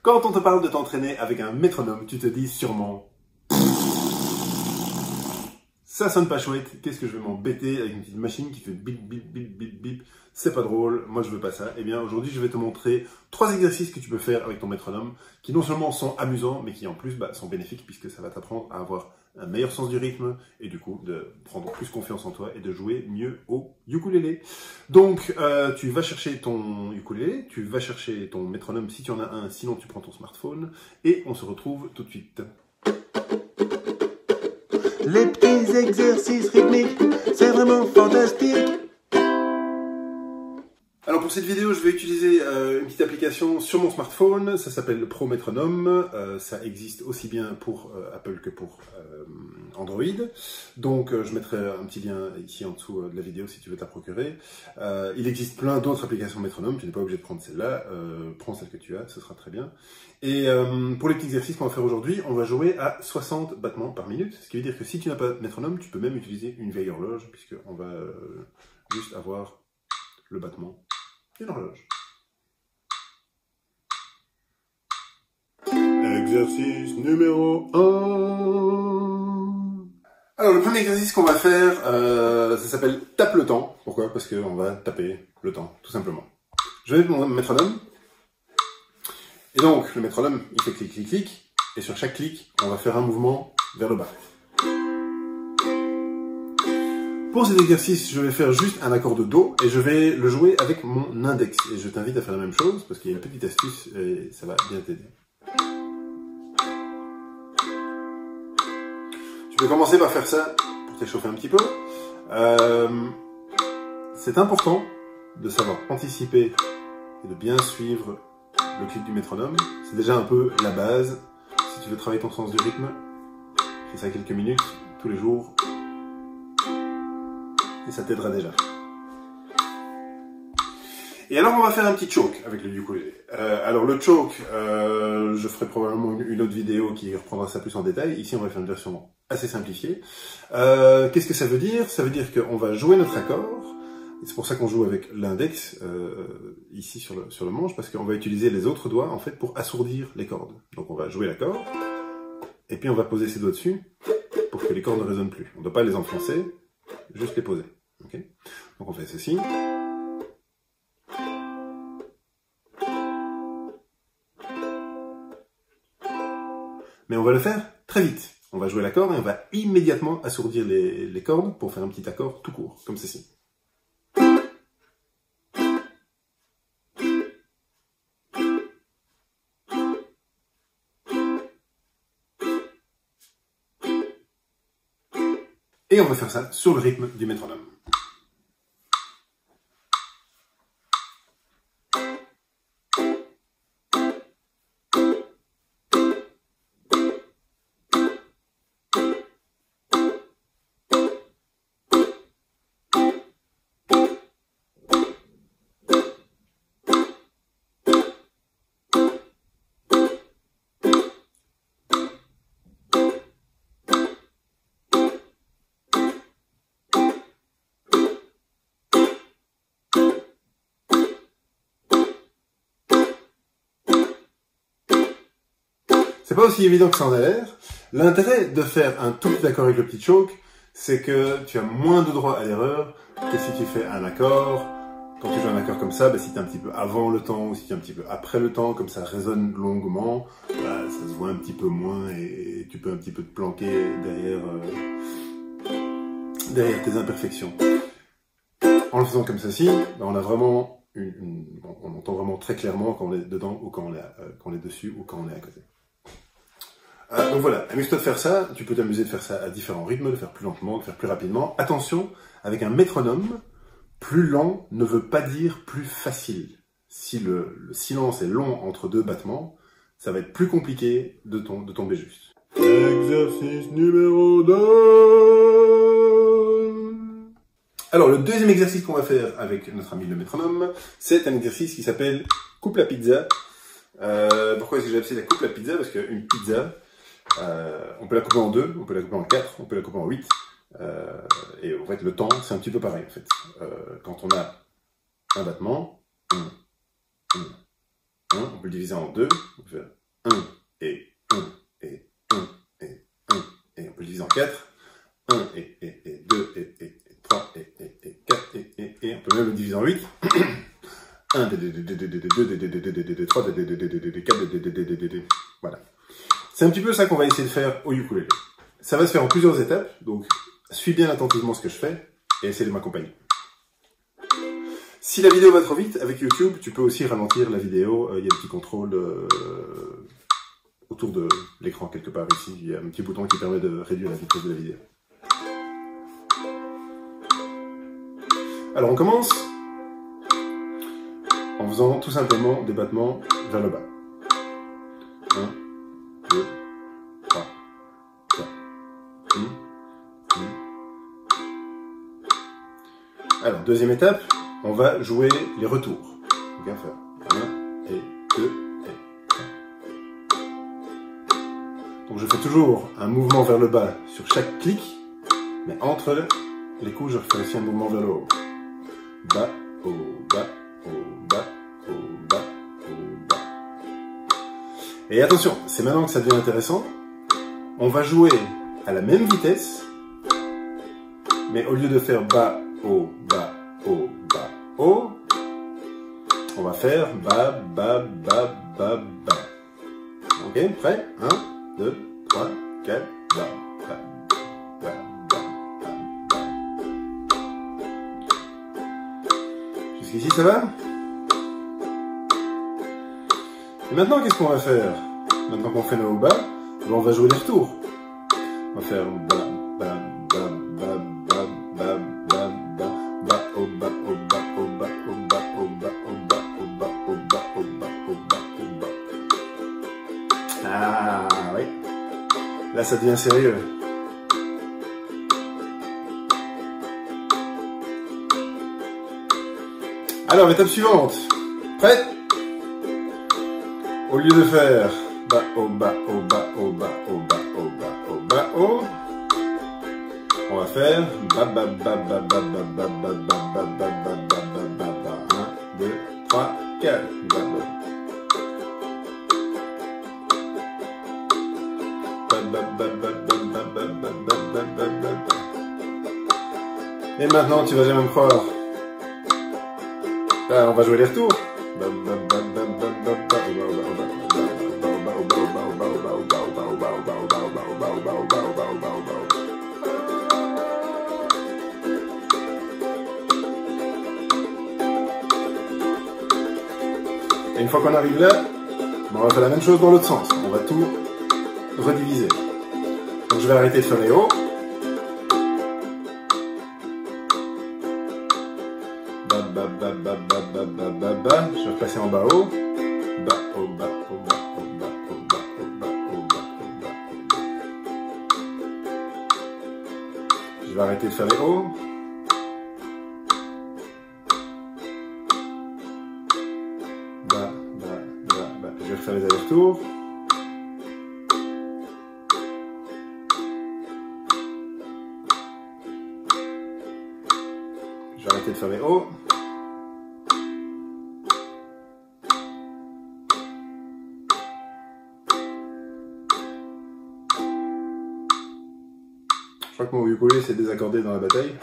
Quand on te parle de t'entraîner avec un métronome, tu te dis sûrement... Ça sonne pas chouette, qu'est-ce que je vais m'embêter avec une petite machine qui fait bip bip bip bip bip, c'est pas drôle, moi je veux pas ça. Eh bien aujourd'hui je vais te montrer 3 exercices que tu peux faire avec ton métronome, qui non seulement sont amusants, mais qui en plus sont bénéfiques, puisque ça va t'apprendre à avoir un meilleur sens du rythme, et du coup de prendre plus confiance en toi et de jouer mieux au ukulélé. Donc tu vas chercher ton ukulélé, tu vas chercher ton métronome si tu en as un, sinon tu prends ton smartphone, et on se retrouve tout de suite. Les petits exercices rythmiques, c'est vraiment fantastique. Alors pour cette vidéo, je vais utiliser une petite application sur mon smartphone, ça s'appelle Pro Métronome, ça existe aussi bien pour Apple que pour Android. Donc je mettrai un petit lien ici en dessous de la vidéo si tu veux te la procurer. Il existe plein d'autres applications métronome, tu n'es pas obligé de prendre celle-là, prends celle que tu as, ce sera très bien. Et pour les petits exercices qu'on va faire aujourd'hui, on va jouer à 60 battements par minute, ce qui veut dire que si tu n'as pas de métronome, tu peux même utiliser une vieille horloge, puisqu'on va juste avoir le battement d'une horloge. Exercice numéro 1. Alors le premier exercice qu'on va faire, ça s'appelle tape le temps. Pourquoi? Parce qu'on va taper le temps, tout simplement. Je vais mettre mon métronome. Et donc le métronome, il fait clic, clic, clic. Et sur chaque clic, on va faire un mouvement vers le bas. Pour cet exercice, je vais faire juste un accord de Do et je vais le jouer avec mon index. Et je t'invite à faire la même chose parce qu'il y a une petite astuce et ça va bien t'aider. Tu peux commencer par faire ça pour t'échauffer un petit peu. C'est important de savoir anticiper et de bien suivre le clic du métronome. C'est déjà un peu la base. Si tu veux travailler ton sens du rythme, fais ça quelques minutes, tous les jours. Et ça t'aidera déjà. Et alors on va faire un petit choke avec le ukulélé. Alors le choke, je ferai probablement une autre vidéo qui reprendra ça plus en détail. Ici on va faire une version assez simplifiée. Qu'est-ce que ça veut dire? Ça veut dire qu'on va jouer notre accord. C'est pour ça qu'on joue avec l'index ici sur le manche, parce qu'on va utiliser les autres doigts en fait pour assourdir les cordes. Donc on va jouer l'accord, et puis on va poser ses doigts dessus pour que les cordes ne résonnent plus. On ne doit pas les enfoncer, juste les poser. Okay, donc on fait ceci. Mais on va le faire très vite. On va jouer l'accord et on va immédiatement assourdir les cordes pour faire un petit accord tout court, comme ceci. Et on va faire ça sur le rythme du métronome. C'est pas aussi évident que ça en a l'air. L'intérêt de faire un tout petit accord avec le petit choke, c'est que tu as moins de droit à l'erreur que si tu fais un accord. Quand tu joues un accord comme ça, si tu es un petit peu avant le temps ou si tu es un petit peu après le temps, comme ça résonne longuement, ça se voit un petit peu moins et tu peux un petit peu te planquer derrière tes imperfections. En le faisant comme ceci, on a vraiment on entend vraiment très clairement quand on est dedans ou quand on est dessus ou quand on est à côté. Donc voilà, amuse-toi de faire ça, tu peux t'amuser de faire ça à différents rythmes, de faire plus lentement, de faire plus rapidement. Attention, avec un métronome, plus lent ne veut pas dire plus facile. Si le silence est long entre deux battements, ça va être plus compliqué de tomber juste. Exercice numéro 2. Alors le deuxième exercice qu'on va faire avec notre ami le métronome, c'est un exercice qui s'appelle coupe la pizza. Pourquoi est-ce que j'ai appelé la coupe la pizza? Parce qu'une pizza, on peut la couper en 2, on peut la couper en 4, on peut la couper en 8. Et en fait, le temps, c'est un petit peu pareil. En fait. Quand on a un battement, On peut le diviser en 2. On peut faire 1 et 1 et 1 et 1 et on peut le diviser en 4. 1 et 2 et 3 et 4 et on peut même le diviser en 8. 1, 2, 3, 4, voilà. C'est un petit peu ça qu'on va essayer de faire au ukulélé. Ça va se faire en plusieurs étapes, donc suis bien attentivement ce que je fais et essaie de m'accompagner. Si la vidéo va trop vite, avec YouTube, tu peux aussi ralentir la vidéo. Il y a un petit contrôle autour de l'écran quelque part ici. Il y a un petit bouton qui permet de réduire la vitesse de la vidéo. Alors on commence en faisant tout simplement des battements vers le bas. 1, 2, 3, 4, 1. Alors, deuxième étape, on va jouer les retours. On va faire 1 et 2 et 3. Donc je fais toujours un mouvement vers le bas sur chaque clic, mais entre les coups, je refais aussi un mouvement vers le haut. Bas, haut, bas, haut, bas, haut, bas, haut, bas. Et attention, c'est maintenant que ça devient intéressant. On va jouer à la même vitesse, mais au lieu de faire bas, haut, bas, haut, bas, haut, on va faire bas, bas, bas, bas, bas. Ok, prêt? 1, 2, 3, 4, bas, bas, bas, bas, bas, bas. Jusqu'ici, ça va? Et maintenant, qu'est-ce qu'on va faire? Maintenant qu'on fait nos bas, on va jouer les retours. On va faire bas, bas, bas, bas, bas, bas, bas, bas, bas, au bas, au bas, au bas, au bas, au bas, au bas, au bas, au bas, au bas, au bas, au bas. Ah oui. Là, ça devient sérieux. Alors, étape suivante. Prêt? Au lieu de faire bas, au bas, au bas, au bas, au bas, au bas, au bas, au, on va faire bas, bas, bas, bas, bas, bas, bas, bas, bas, bas, bas, bas, bas, bas, bas, 1, 2, 3, 4, bas, bas. Et maintenant, tu vas jamais me croire. Là, on va jouer les retours. Et une fois qu'on arrive là, on va faire la même chose dans l'autre sens. On va tout rediviser. Donc je vais arrêter de faire les hauts. Bas, bas, bas, bas, bas, bas, bas, bas, bas. Je vais repasser en bas haut. Bas, haut, bas, haut, bas, haut, bas, haut, bas, haut, bas, haut, bas, haut, bas, haut, bas. Je vais arrêter de faire les hauts. Bas, bas, bas, bas. Je vais refaire les allers-retours. Je vais arrêter de faire les hauts. Je crois que mon ukulélé s'est désaccordé dans la bataille.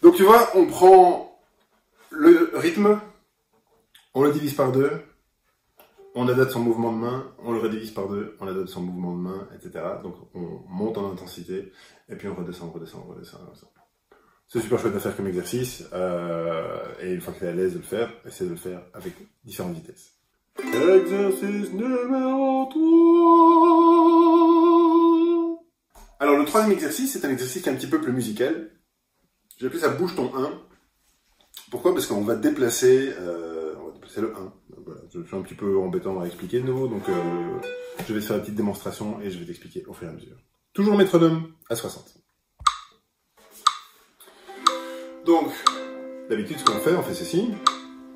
Donc tu vois, on prend le rythme, on le divise par 2, on adapte son mouvement de main, on le redivise par 2, on adapte son mouvement de main, etc. Donc on monte en intensité, et puis on redescend, redescend, redescend, redescend. C'est super chouette à faire comme exercice, et une fois que tu es à l'aise de le faire, essaie de le faire avec différentes vitesses. Exercice numéro 3. Alors le troisième exercice, c'est un exercice qui est un petit peu plus musical. J'ai appelé ça bouge ton 1. Pourquoi? Parce qu'on va déplacer le 1. Voilà, je suis un petit peu embêtant à expliquer de nouveau, donc je vais te faire une petite démonstration et je vais t'expliquer au fur et à mesure. Toujours métronome à 60. Donc, d'habitude, ce qu'on fait, on fait ceci.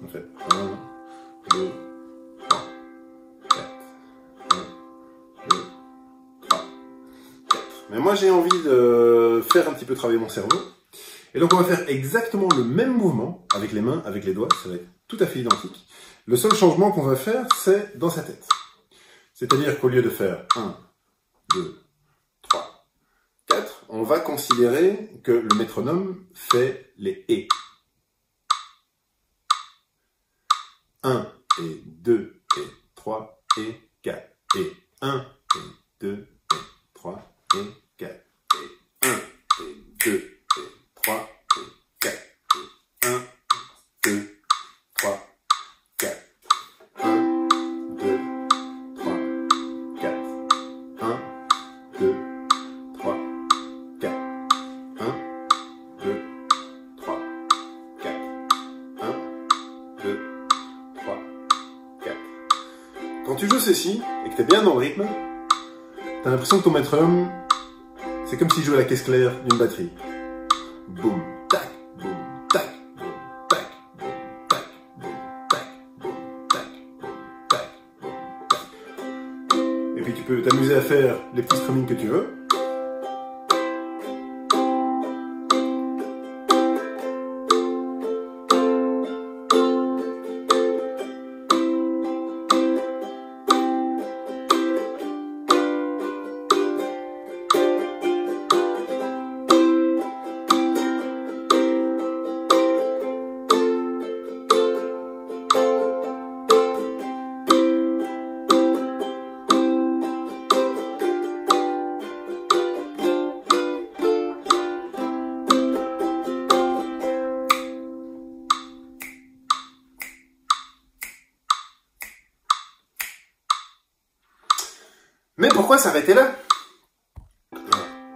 On fait 1, 2, 3, 4. 1, 2, 3, 4. Mais moi, j'ai envie de faire un petit peu travailler mon cerveau. Et donc on va faire exactement le même mouvement avec les mains, avec les doigts, ça va être tout à fait identique. Le seul changement qu'on va faire, c'est dans sa tête. C'est-à-dire qu'au lieu de faire 1, 2, 3, 4, on va considérer que le métronome fait les « et ». 1 et 2 et 3 et 4 et 1 et 2 et 3 et 4 et 1 et 2 et 3 et 4 et 1, 2, 3, 4, 1, 2, 3, 4, 1, 2, 3, 4, 1, 2, 3, 4, 1, 2, 3, 4. Quand tu joues ceci, et que tu es bien dans le rythme, tu as l'impression que ton métronome, c'est comme s'il jouait la caisse claire d'une batterie. Boum, tac, boum, tac, boum, tac, boum, tac, boum, tac, boum, tac, boum, tac, boum, tac. Et puis tu peux t'amuser à faire les petits strummings que tu veux. Mais pourquoi s'arrêter là? 1,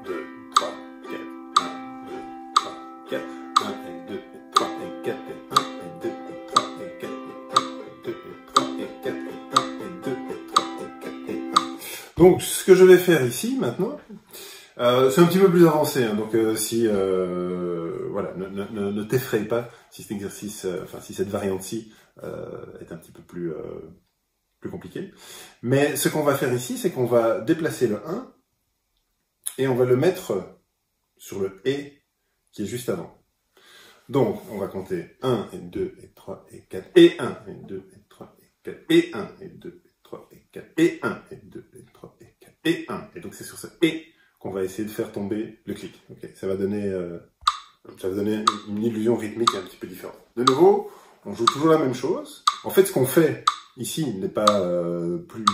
2, 3, 4, 1, 2, 3, 4, 1 et 2 et 3 et 4 et 1 et 2 et 3 et 4 et 1 et 2 et 3 et 4 et 1 et 2 et 3 et 4 et 1. Donc ce que je vais faire ici maintenant, c'est un petit peu plus avancé, hein, donc si voilà, ne t'effraie pas si cet exercice, enfin si cette variante-ci est un petit peu plus compliqué. Mais ce qu'on va faire ici, c'est qu'on va déplacer le 1 et on va le mettre sur le « et » qui est juste avant. Donc, on va compter 1 et 2 et 3 et 4 et 1 et 2 et 3 et 4 et 1 et 2 et 3 et 4 et 1 et 2 et 3 et 4 et 1. Et donc, c'est sur ce « et » qu'on va essayer de faire tomber le clic. Okay, ça va donner une illusion rythmique un petit peu différente. De nouveau, on joue toujours la même chose. En fait, ce qu'on fait ici n'est pas plus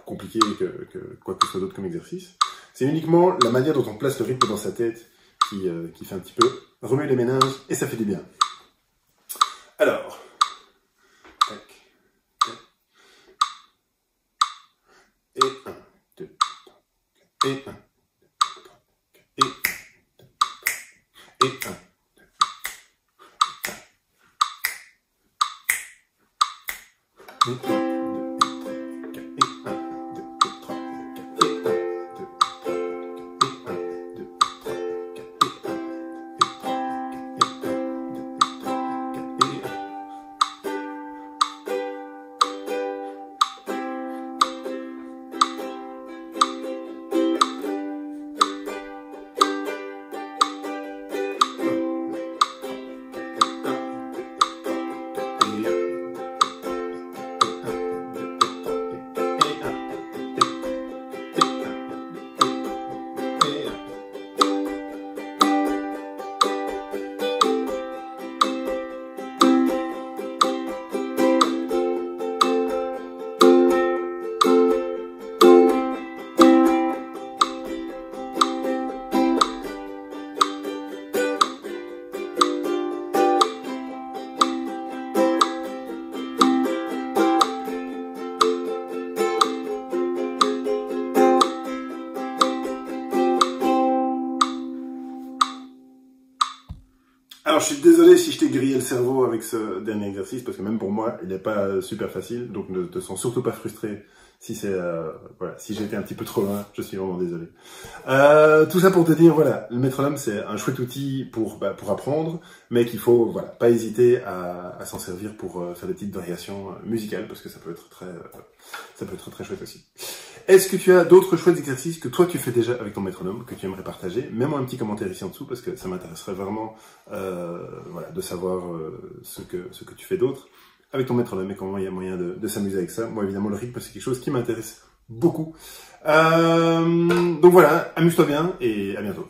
compliqué que quoi que ce soit d'autre comme exercice. C'est uniquement la manière dont on place le rythme dans sa tête qui fait un petit peu remuer les méninges et ça fait du bien. Alors, tac, tac, et 1, 2, 3, et 1, 2, 3, et 1, 2, 3, et 1. Alors, je suis désolé si je t'ai grillé le cerveau avec ce dernier exercice, parce que même pour moi, il n'est pas super facile, donc ne te sens surtout pas frustré si c'est voilà, si j'ai été un petit peu trop loin, je suis vraiment désolé. Tout ça pour te dire, voilà, le métronome c'est un chouette outil pour apprendre, mais qu'il faut voilà pas hésiter à s'en servir pour faire des petites variations musicales, parce que ça peut être très chouette aussi. Est-ce que tu as d'autres chouettes exercices que toi tu fais déjà avec ton métronome, que tu aimerais partager? Mets-moi un petit commentaire ici en dessous parce que ça m'intéresserait vraiment voilà, de savoir ce que tu fais d'autre avec ton métronome et comment il y a moyen de s'amuser avec ça. Moi évidemment le rythme c'est quelque chose qui m'intéresse beaucoup. Donc voilà, amuse-toi bien et à bientôt.